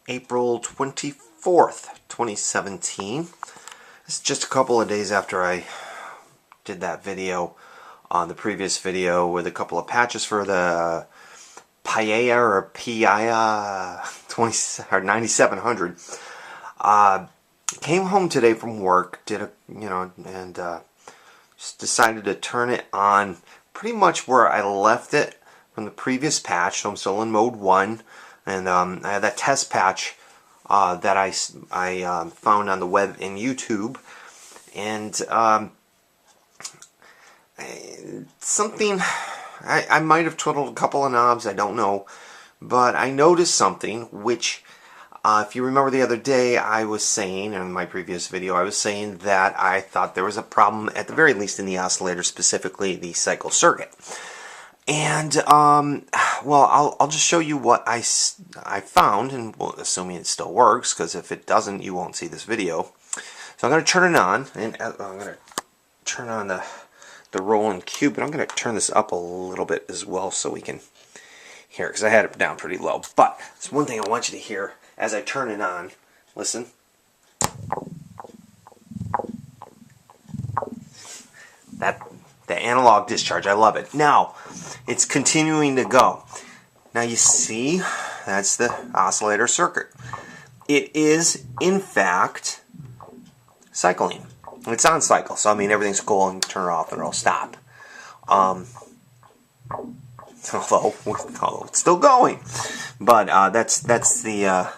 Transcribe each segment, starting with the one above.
April 24th, 2017. It's just a couple of days after I did that video on the previous video with a couple of patches for the Paia or Paia 9700. Came home today from work, just decided to turn it on pretty much where I left it from the previous patch. So I'm still in mode 1, and I had that test patch that I found on the web in YouTube, and something, I might have twiddled a couple of knobs, I don't know, but I noticed something which, if you remember the other day, I was saying, in my previous video, I was saying that I thought there was a problem, at the very least in the oscillator, specifically the cycle circuit. And, well, I'll just show you what I found, and well, assuming it still works, because if it doesn't, you won't see this video. So I'm going to turn it on, and I'm going to turn on the rolling cube, and I'm going to turn this up a little bit as well so we can hear it, because I had it down pretty low. But there's one thing I want you to hear as I turn it on. Listen. The analog discharge, I love it. Now, it's continuing to go. Now you see, that's the oscillator circuit. It is, in fact, cycling. It's on cycle, so I mean everything's cool, and turn it off and it'll stop. Although it's still going, but that's the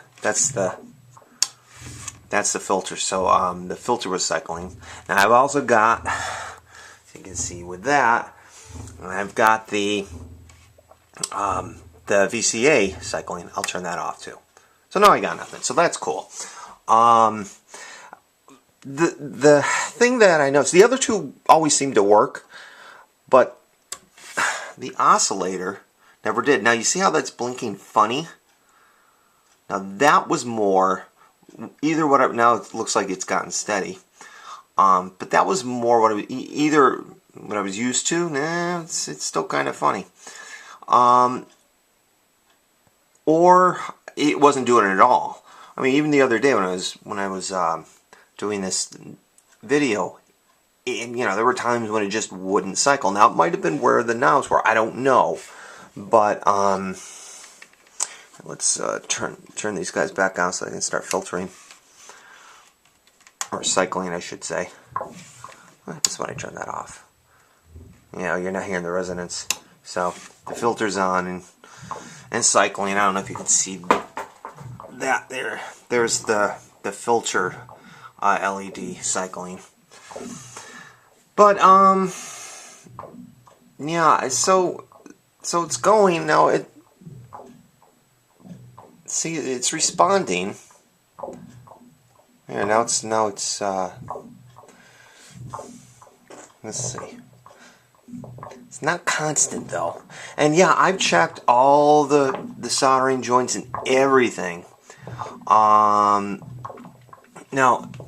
filter. So the filter was cycling. Now I've also got, as you can see with that, I've got the VCA cycling. I'll turn that off too. So now I got nothing. So that's cool. The thing that I noticed, the other two always seem to work, but the oscillator never did. Now you see how that's blinking funny? Now that was more, now it looks like it's gotten steady. But that was more what either what I was used to. Nah, it's still kind of funny. Or it wasn't doing it at all. I mean, even the other day when I was doing this video, and, there were times when it just wouldn't cycle. Now it might have been where the knobs were, I don't know, but let's turn these guys back on so I can start filtering, or cycling, I should say. That's when I turn that off. You're not hearing the resonance. So the filter's on and cycling. I don't know if you can see that there. There's the filter LED cycling. But yeah, so it's going now. It's responding. Yeah, now it's let's see. It's not constant though. And yeah, I've checked all the soldering joints and everything. Now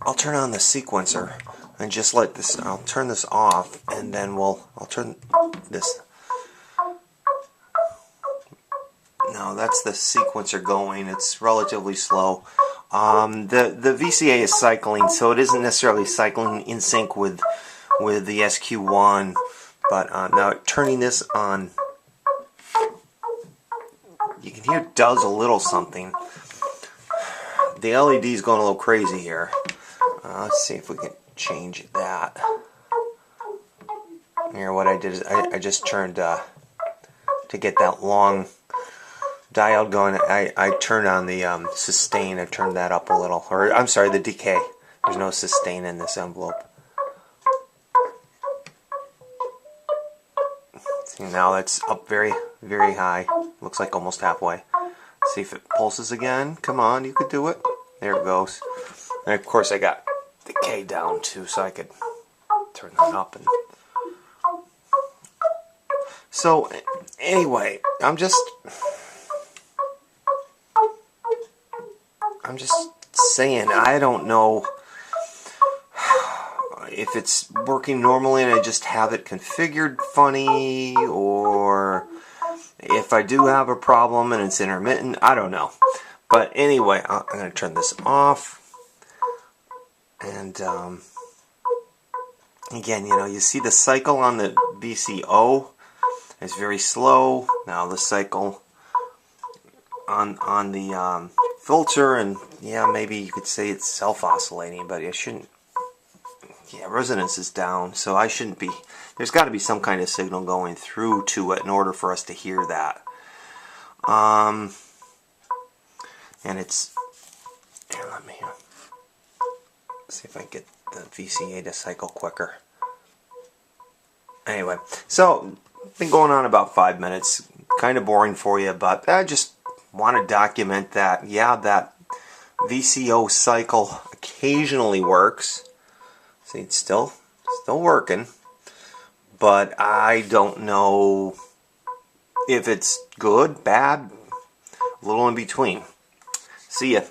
I'll turn on the sequencer and just let this. I'll turn this off, and then I'll turn this. Now that's the sequencer going. It's relatively slow. The VCA is cycling, so it isn't necessarily cycling in sync with the SQ1. But now turning this on, you can hear it does a little something. The LED is going a little crazy here. Let's see if we can change that. Here, what I did is I just turned to get that long diode going. I turned on the sustain. I turned that up a little, or I'm sorry, the decay. There's no sustain in this envelope. See, now that's up very, very high. Looks like almost halfway. See if it pulses again. Come on, you could do it. There it goes. And of course I got decay down too, so I could turn that up. And so anyway, I'm just saying, I don't know if it's working normally and I just have it configured funny, or if I do have a problem and it's intermittent. I don't know. But anyway, I'm going to turn this off. And again, you know, you see the cycle on the VCO is very slow. Now the cycle on the filter, and yeah, maybe you could say it's self-oscillating, but it shouldn't. Yeah, resonance is down, so I shouldn't be. There's got to be some kind of signal going through to it in order for us to hear that. And it's. Here, let me see if I can get the VCA to cycle quicker. Anyway, so been going on about 5 minutes. Kind of boring for you, but I just want to document that. Yeah, that VCO cycle occasionally works. See, it's still working, but I don't know if it's good, bad, a little in between. See ya.